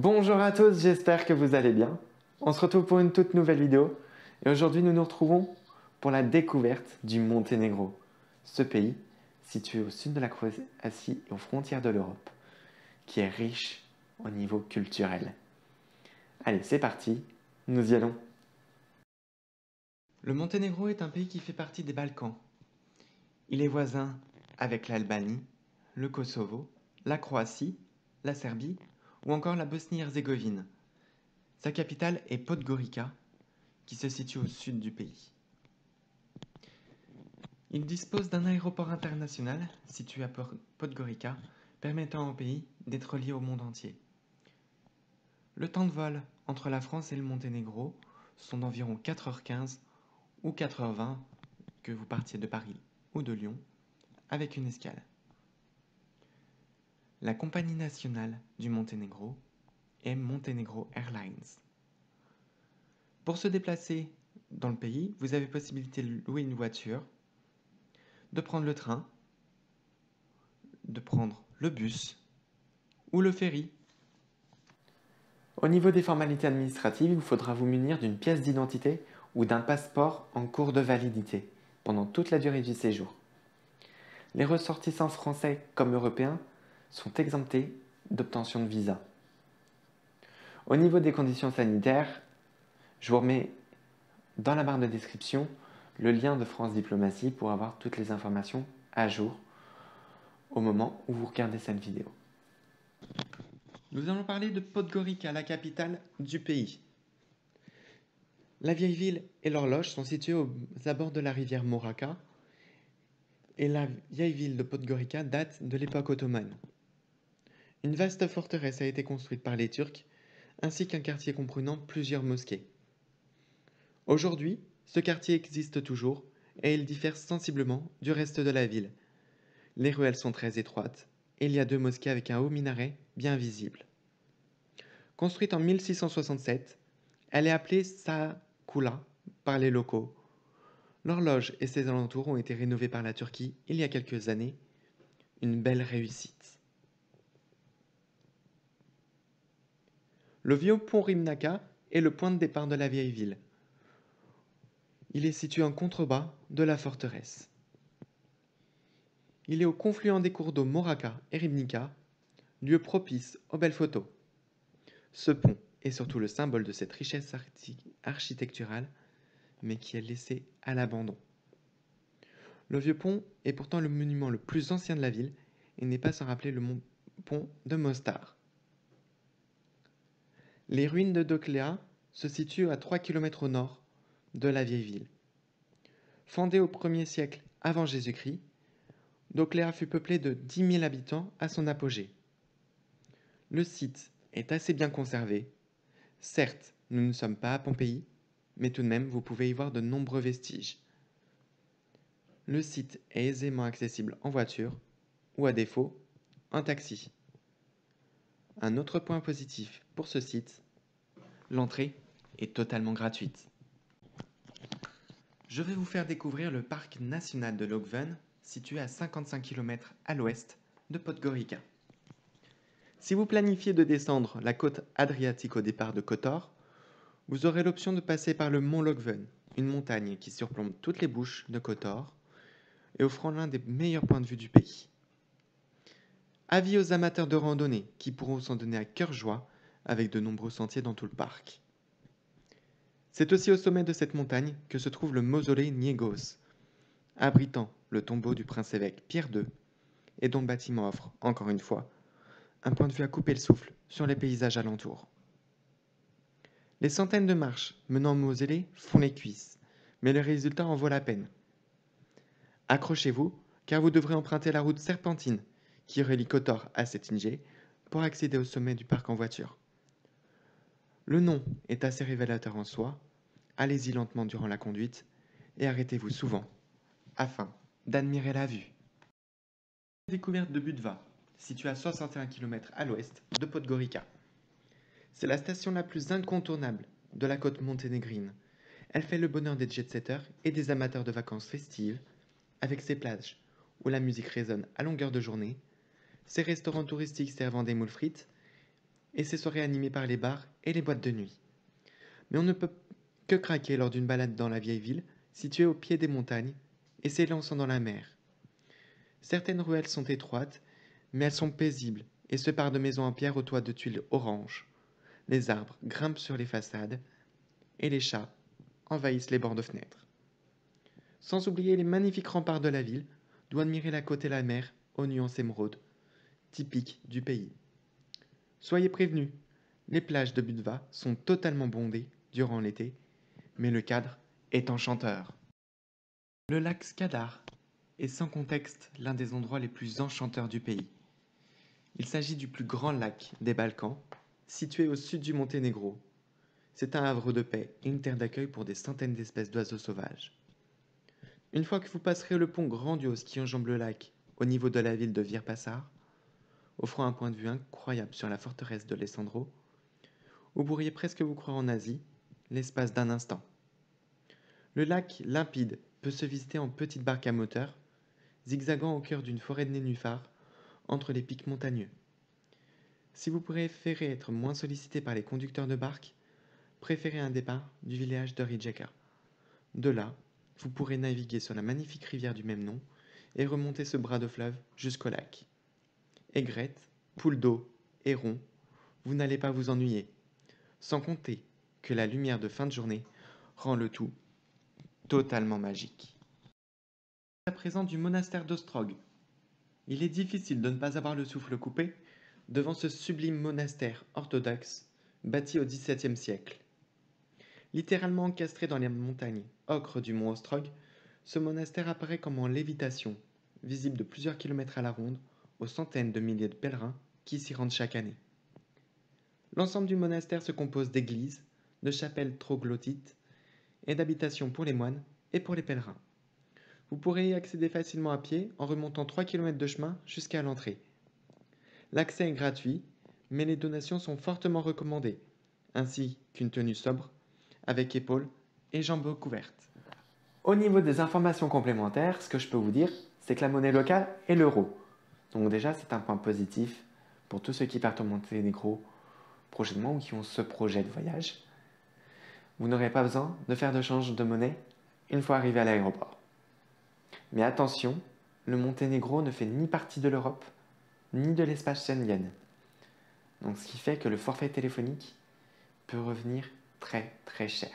Bonjour à tous, j'espère que vous allez bien. On se retrouve pour une toute nouvelle vidéo et aujourd'hui nous nous retrouvons pour la découverte du Monténégro. Ce pays, situé au sud de la Croatie et aux frontières de l'Europe, qui est riche au niveau culturel. Allez, c'est parti, nous y allons. Le Monténégro est un pays qui fait partie des Balkans. Il est voisin avec l'Albanie, le Kosovo, la Croatie, la Serbie ou encore la Bosnie-Herzégovine. Sa capitale est Podgorica, qui se situe au sud du pays. Il dispose d'un aéroport international situé à Podgorica, permettant au pays d'être lié au monde entier. Le temps de vol entre la France et le Monténégro sont d'environ 4h15 ou 4h20 que vous partiez de Paris ou de Lyon, avec une escale. La compagnie nationale du Monténégro est Montenegro Airlines. Pour se déplacer dans le pays, vous avez possibilité de louer une voiture, de prendre le train, de prendre le bus ou le ferry. Au niveau des formalités administratives, il vous faudra vous munir d'une pièce d'identité ou d'un passeport en cours de validité pendant toute la durée du séjour. Les ressortissants français comme européens sont exemptés d'obtention de visa. Au niveau des conditions sanitaires, je vous remets dans la barre de description le lien de France Diplomatie pour avoir toutes les informations à jour au moment où vous regardez cette vidéo. Nous allons parler de Podgorica, la capitale du pays. La vieille ville et l'horloge sont situées aux abords de la rivière Moraca et la vieille ville de Podgorica date de l'époque ottomane. Une vaste forteresse a été construite par les Turcs ainsi qu'un quartier comprenant plusieurs mosquées. Aujourd'hui, ce quartier existe toujours et il diffère sensiblement du reste de la ville. Les ruelles sont très étroites et il y a 2 mosquées avec un haut minaret bien visible. Construite en 1667, elle est appelée Saakula par les locaux. L'horloge et ses alentours ont été rénovés par la Turquie il y a quelques années. Une belle réussite. Le vieux pont Rimnaka est le point de départ de la vieille ville. Il est situé en contrebas de la forteresse. Il est au confluent des cours d'eau Moraca et Ribnica, lieu propice aux belles photos. Ce pont est surtout le symbole de cette richesse architecturale, mais qui est laissée à l'abandon. Le vieux pont est pourtant le monument le plus ancien de la ville et n'est pas sans rappeler le pont de Mostar. Les ruines de Doclea se situent à 3 km au nord de la vieille ville. Fondée au 1er siècle avant Jésus-Christ, Doclea fut peuplée de 10 000 habitants à son apogée. Le site est assez bien conservé. Certes, nous ne sommes pas à Pompéi, mais tout de même vous pouvez y voir de nombreux vestiges. Le site est aisément accessible en voiture ou à défaut, en taxi. Un autre point positif pour ce site, l'entrée est totalement gratuite. Je vais vous faire découvrir le parc national de Lokven, situé à 55 km à l'ouest de Podgorica. Si vous planifiez de descendre la côte adriatique au départ de Kotor, vous aurez l'option de passer par le mont Lokven, une montagne qui surplombe toutes les bouches de Kotor et offrant l'un des meilleurs points de vue du pays. Avis aux amateurs de randonnée qui pourront s'en donner à cœur joie avec de nombreux sentiers dans tout le parc. C'est aussi au sommet de cette montagne que se trouve le mausolée Niégos, abritant le tombeau du prince-évêque Pierre II et dont le bâtiment offre, encore une fois, un point de vue à couper le souffle sur les paysages alentours. Les centaines de marches menant au mausolée font les cuisses, mais le résultat en vaut la peine. Accrochez-vous, car vous devrez emprunter la route serpentine qui relie Kotor à Cetinje pour accéder au sommet du parc en voiture. Le nom est assez révélateur en soi, allez-y lentement durant la conduite et arrêtez-vous souvent afin d'admirer la vue. Découverte de Budva, située à 61 km à l'ouest de Podgorica. C'est la station la plus incontournable de la côte monténégrine. Elle fait le bonheur des jet-setters et des amateurs de vacances festives, avec ses plages où la musique résonne à longueur de journée, ses restaurants touristiques servant des moules frites et ses soirées animées par les bars et les boîtes de nuit. Mais on ne peut que craquer lors d'une balade dans la vieille ville, située au pied des montagnes, et s'élançant dans la mer. Certaines ruelles sont étroites, mais elles sont paisibles et se parent de maisons en pierre aux toits de tuiles orange. Les arbres grimpent sur les façades et les chats envahissent les bords de fenêtres. Sans oublier les magnifiques remparts de la ville, d'où admirer la côte et la mer aux nuances émeraudes, typiques du pays. Soyez prévenus, les plages de Budva sont totalement bondées durant l'été, mais le cadre est enchanteur. Le lac Skadar est sans contexte l'un des endroits les plus enchanteurs du pays. Il s'agit du plus grand lac des Balkans, situé au sud du Monténégro. C'est un havre de paix et une terre d'accueil pour des centaines d'espèces d'oiseaux sauvages. Une fois que vous passerez le pont grandiose qui enjambe le lac au niveau de la ville de Virpassar, offrant un point de vue incroyable sur la forteresse de Alessandro, vous pourriez presque vous croire en Asie, l'espace d'un instant. Le lac limpide peut se visiter en petite barque à moteur, zigzagant au cœur d'une forêt de nénuphars entre les pics montagneux. Si vous préférez être moins sollicité par les conducteurs de barques, préférez un départ du village de Rijeka. De là, vous pourrez naviguer sur la magnifique rivière du même nom et remonter ce bras de fleuve jusqu'au lac. Aigrettes, poules d'eau, hérons, vous n'allez pas vous ennuyer. Sans compter que la lumière de fin de journée rend le tout totalement magique. À présent du monastère d'Ostrog. Il est difficile de ne pas avoir le souffle coupé devant ce sublime monastère orthodoxe bâti au XVIIe siècle. Littéralement encastré dans les montagnes ocres du mont Ostrog, ce monastère apparaît comme en lévitation, visible de plusieurs kilomètres à la ronde, aux centaines de milliers de pèlerins qui s'y rendent chaque année. L'ensemble du monastère se compose d'églises, de chapelles troglodytes et d'habitations pour les moines et pour les pèlerins. Vous pourrez y accéder facilement à pied en remontant 3 km de chemin jusqu'à l'entrée. L'accès est gratuit, mais les donations sont fortement recommandées, ainsi qu'une tenue sobre, avec épaules et jambes couvertes. Au niveau des informations complémentaires, ce que je peux vous dire, c'est que la monnaie locale est l'euro. Donc déjà, c'est un point positif pour tous ceux qui partent au Monténégro prochainement ou qui ont ce projet de voyage. Vous n'aurez pas besoin de faire de change de monnaie une fois arrivé à l'aéroport. Mais attention, le Monténégro ne fait ni partie de l'Europe, ni de l'espace Schengen. Donc ce qui fait que le forfait téléphonique peut revenir très très cher.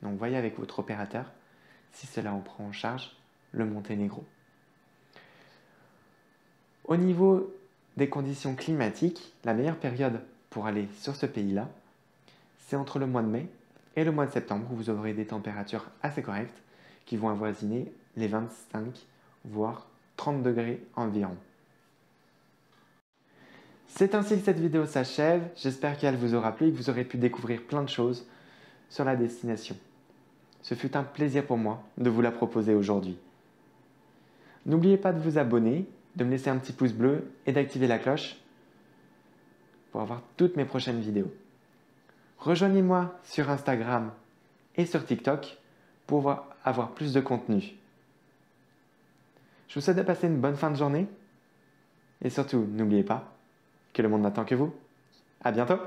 Donc voyez avec votre opérateur si cela en prend en charge le Monténégro. Au niveau des conditions climatiques, la meilleure période pour aller sur ce pays-là, c'est entre le mois de mai et le mois de septembre où vous aurez des températures assez correctes qui vont avoisiner les 25 voire 30 degrés environ. C'est ainsi que cette vidéo s'achève, j'espère qu'elle vous aura plu et que vous aurez pu découvrir plein de choses sur la destination. Ce fut un plaisir pour moi de vous la proposer aujourd'hui. N'oubliez pas de vous abonner, de me laisser un petit pouce bleu et d'activer la cloche pour avoir toutes mes prochaines vidéos. Rejoignez-moi sur Instagram et sur TikTok pour avoir plus de contenu. Je vous souhaite de passer une bonne fin de journée et surtout, n'oubliez pas que le monde n'attend que vous. À bientôt!